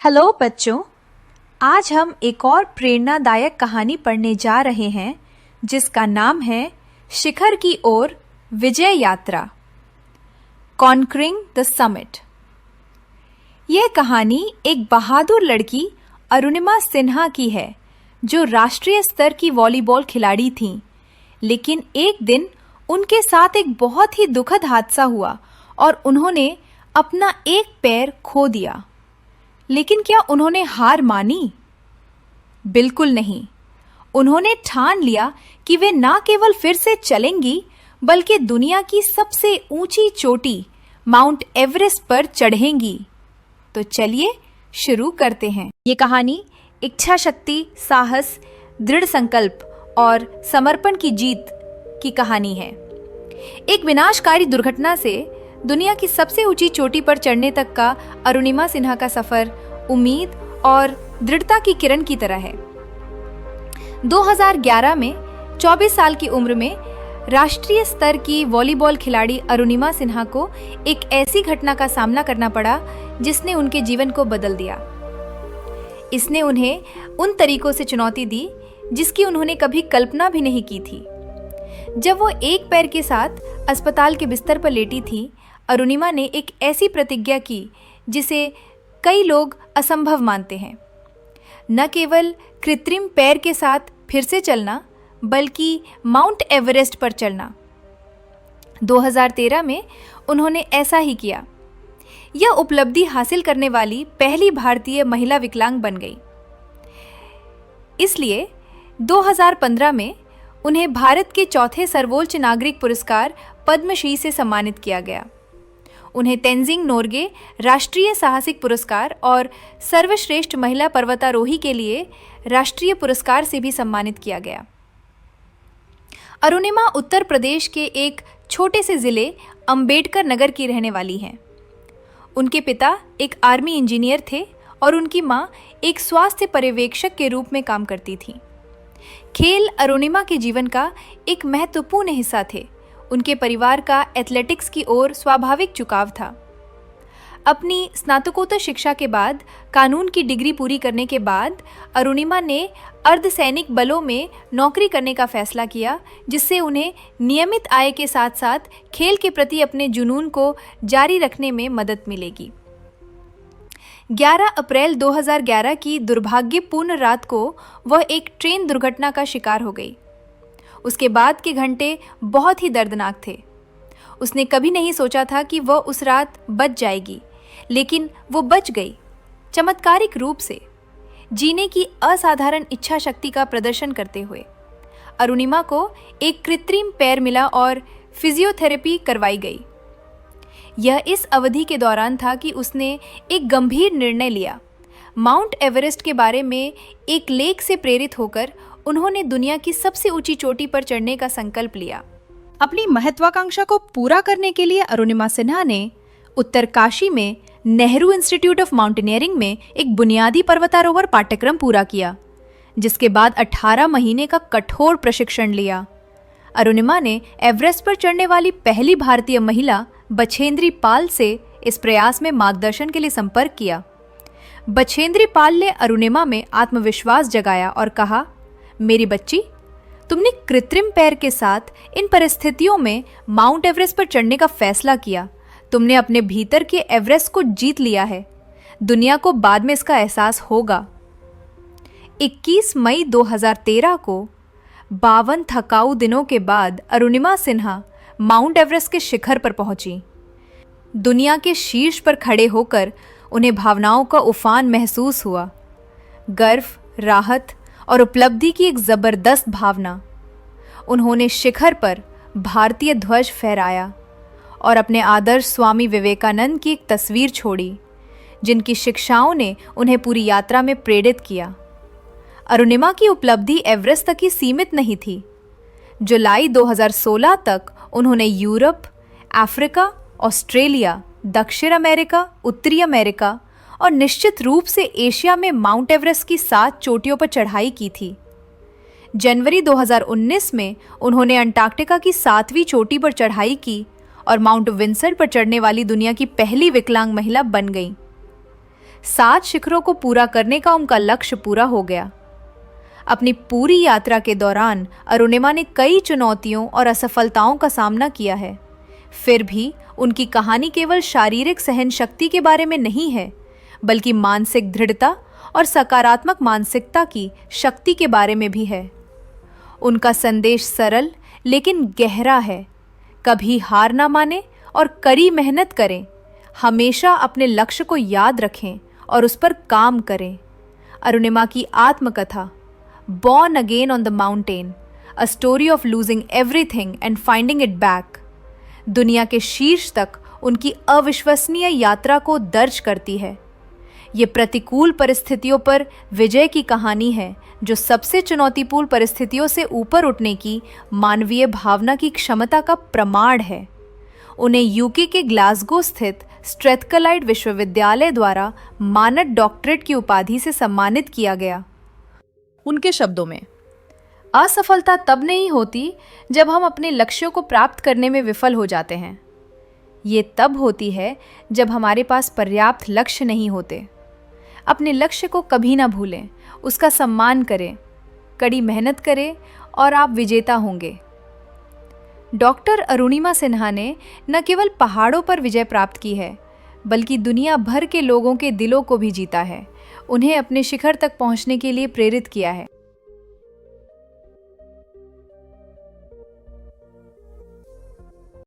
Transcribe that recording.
Hello बच्चों, आज हम एक और प्रेरणादायक कहानी पढ़ने जा रहे हैं जिसका नाम है शिखर की ओर विजय यात्रा, कॉन्करिंग द समिट। यह कहानी एक बहादुर लड़की अरुणिमा सिन्हा की है जो राष्ट्रीय स्तर की वॉलीबॉल खिलाड़ी थीं, लेकिन एक दिन उनके साथ एक बहुत ही दुखद हादसा हुआ और उन्होंने अपना एक पैर खो दिया। लेकिन क्या उन्होंने हार मानी? बिल्कुल नहीं। उन्होंने ठान लिया कि वे न केवल फिर से चलेंगी बल्कि दुनिया की सबसे ऊंची चोटी माउंट एवरेस्ट पर चढ़ेंगी। तो चलिए शुरू करते हैं। ये कहानी इच्छा शक्ति, साहस, दृढ़ संकल्प और समर्पण की जीत की कहानी है। एक विनाशकारी दुर्घटना से दुनिया की सबसे ऊंची चोटी पर चढ़ने तक का अरुणिमा सिन्हा का सफर उम्मीद और दृढ़ता की किरण की तरह है। 2011 में 24 साल की उम्र में राष्ट्रीय स्तर की वॉलीबॉल खिलाड़ी अरुणिमा सिन्हा को एक ऐसी घटना का सामना करना पड़ा जिसने उनके जीवन को बदल दिया। इसने उन्हें उन तरीकों से चुनौती दी जिसकी उन्होंने कभी कल्पना भी नहीं की थी। जब वो एक पैर के साथ अस्पताल के बिस्तर पर लेटी थी, अरुणिमा ने एक ऐसी प्रतिज्ञा की जिसे कई लोग असंभव मानते हैं। न केवल कृत्रिम पैर के साथ फिर से चलना, बल्कि माउंट एवरेस्ट पर चढ़ना। 2013 में उन्होंने ऐसा ही किया। यह उपलब्धि हासिल करने वाली पहली भारतीय महिला विकलांग बन गई। इसलिए 2015 में उन्हें भारत के चौथे सर्वोच्च नागरिक पुरस्कार पद्मश्री से सम्मानित किया गया। उन्हें तेंजिंग नोर्गे राष्ट्रीय साहसिक पुरस्कार और सर्वश्रेष्ठ महिला पर्वतारोही के लिए राष्ट्रीय पुरस्कार से भी सम्मानित किया गया। अरुणिमा उत्तर प्रदेश के एक छोटे से जिले अंबेडकर नगर की रहने वाली हैं। उनके पिता एक आर्मी इंजीनियर थे और उनकी मां एक स्वास्थ्य पर्यवेक्षक के रूप में काम करती थी। खेल अरुणिमा के जीवन का एक महत्वपूर्ण हिस्सा थे। उनके परिवार का एथलेटिक्स की ओर स्वाभाविक झुकाव था। अपनी स्नातकोत्तर शिक्षा के बाद कानून की डिग्री पूरी करने के बाद अरुणिमा ने अर्धसैनिक बलों में नौकरी करने का फैसला किया, जिससे उन्हें नियमित आय के साथ साथ खेल के प्रति अपने जुनून को जारी रखने में मदद मिलेगी। 11 अप्रैल 2011 की दुर्भाग्यपूर्ण रात को वह एक ट्रेन दुर्घटना का शिकार हो गई। उसके बाद के घंटे बहुत ही दर्दनाक थे। उसने कभी नहीं सोचा था कि वह उस रात बच जाएगी, लेकिन वो बच गई, चमत्कारिक रूप से, जीने की असाधारण इच्छा शक्ति का प्रदर्शन करते हुए। अरुणिमा को एक कृत्रिम पैर मिला और फिजियोथेरेपी करवाई गई। यह इस अवधि के दौरान था कि उसने एक गंभीर निर्णय लिया। माउंट एवरेस्ट के बारे में एक लेख से प्रेरित होकर उन्होंने दुनिया की सबसे ऊंची चोटी पर चढ़ने का संकल्प लिया। अपनी महत्वाकांक्षा को पूरा करने के लिए अरुणिमा सिन्हा ने उत्तरकाशी में नेहरू इंस्टीट्यूट ऑफ माउंटेनियरिंग में एक बुनियादी पर्वतारोहण पाठ्यक्रम पूरा किया, जिसके बाद 18 महीने का कठोर प्रशिक्षण लिया। अरुणिमा ने एवरेस्ट पर चढ़ने वाली पहली भारतीय महिला बछेंद्री पाल से इस प्रयास में मार्गदर्शन के लिए संपर्क किया। बछेंद्री पाल ने अरुणिमा में आत्मविश्वास जगाया और कहा, मेरी बच्ची, तुमने कृत्रिम पैर के साथ इन परिस्थितियों में माउंट एवरेस्ट पर चढ़ने का फैसला किया। तुमने अपने भीतर के एवरेस्ट को जीत लिया है। दुनिया को बाद में इसका एहसास होगा। 21 मई 2013 को 52 थकाऊ दिनों के बाद अरुणिमा सिन्हा माउंट एवरेस्ट के शिखर पर पहुंची। दुनिया के शीर्ष पर खड़े होकर उन्हें भावनाओं का उफान महसूस हुआ। गर्व, राहत और उपलब्धि की एक जबरदस्त भावना। उन्होंने शिखर पर भारतीय ध्वज फहराया और अपने आदर्श स्वामी विवेकानंद की एक तस्वीर छोड़ी, जिनकी शिक्षाओं ने उन्हें पूरी यात्रा में प्रेरित किया। अरुणिमा की उपलब्धि एवरेस्ट तक ही सीमित नहीं थी। जुलाई 2016 तक उन्होंने यूरोप, अफ्रीका, ऑस्ट्रेलिया, दक्षिण अमेरिका, उत्तरी अमेरिका और निश्चित रूप से एशिया में माउंट एवरेस्ट की 7 चोटियों पर चढ़ाई की थी। जनवरी 2019 में उन्होंने अंटार्कटिका की 7वीं चोटी पर चढ़ाई की और माउंट विंसेंट पर चढ़ने वाली दुनिया की पहली विकलांग महिला बन गईं। 7 शिखरों को पूरा करने का उनका लक्ष्य पूरा हो गया। अपनी पूरी यात्रा के दौरान अरुणिमा ने कई चुनौतियों और असफलताओं का सामना किया है। फिर भी उनकी कहानी केवल शारीरिक सहन शक्ति के बारे में नहीं है, बल्कि मानसिक दृढ़ता और सकारात्मक मानसिकता की शक्ति के बारे में भी है। उनका संदेश सरल लेकिन गहरा है। कभी हार ना माने और कड़ी मेहनत करें। हमेशा अपने लक्ष्य को याद रखें और उस पर काम करें। अरुणिमा की आत्मकथा born again on the mountain, a story of losing everything and finding it back, दुनिया के शीर्ष तक उनकी अविश्वसनीय यात्रा को दर्ज करती है। ये प्रतिकूल परिस्थितियों पर विजय की कहानी है, जो सबसे चुनौतीपूर्ण परिस्थितियों से ऊपर उठने की मानवीय भावना की क्षमता का प्रमाण है। उन्हें यूके के ग्लासगो स्थित स्ट्रेथकलाइड विश्वविद्यालय द्वारा मानद डॉक्टरेट की उपाधि से सम्मानित किया गया। उनके शब्दों में, असफलता तब नहीं होती जब हम अपने लक्ष्यों को प्राप्त करने में विफल हो जाते हैं। ये तब होती है जब हमारे पास पर्याप्त लक्ष्य नहीं होते। अपने लक्ष्य को कभी ना भूलें, उसका सम्मान करें, कड़ी मेहनत करें और आप विजेता होंगे। डॉक्टर अरुणिमा सिन्हा ने न केवल पहाड़ों पर विजय प्राप्त की है, बल्कि दुनिया भर के लोगों के दिलों को भी जीता है, उन्हें अपने शिखर तक पहुंचने के लिए प्रेरित किया है।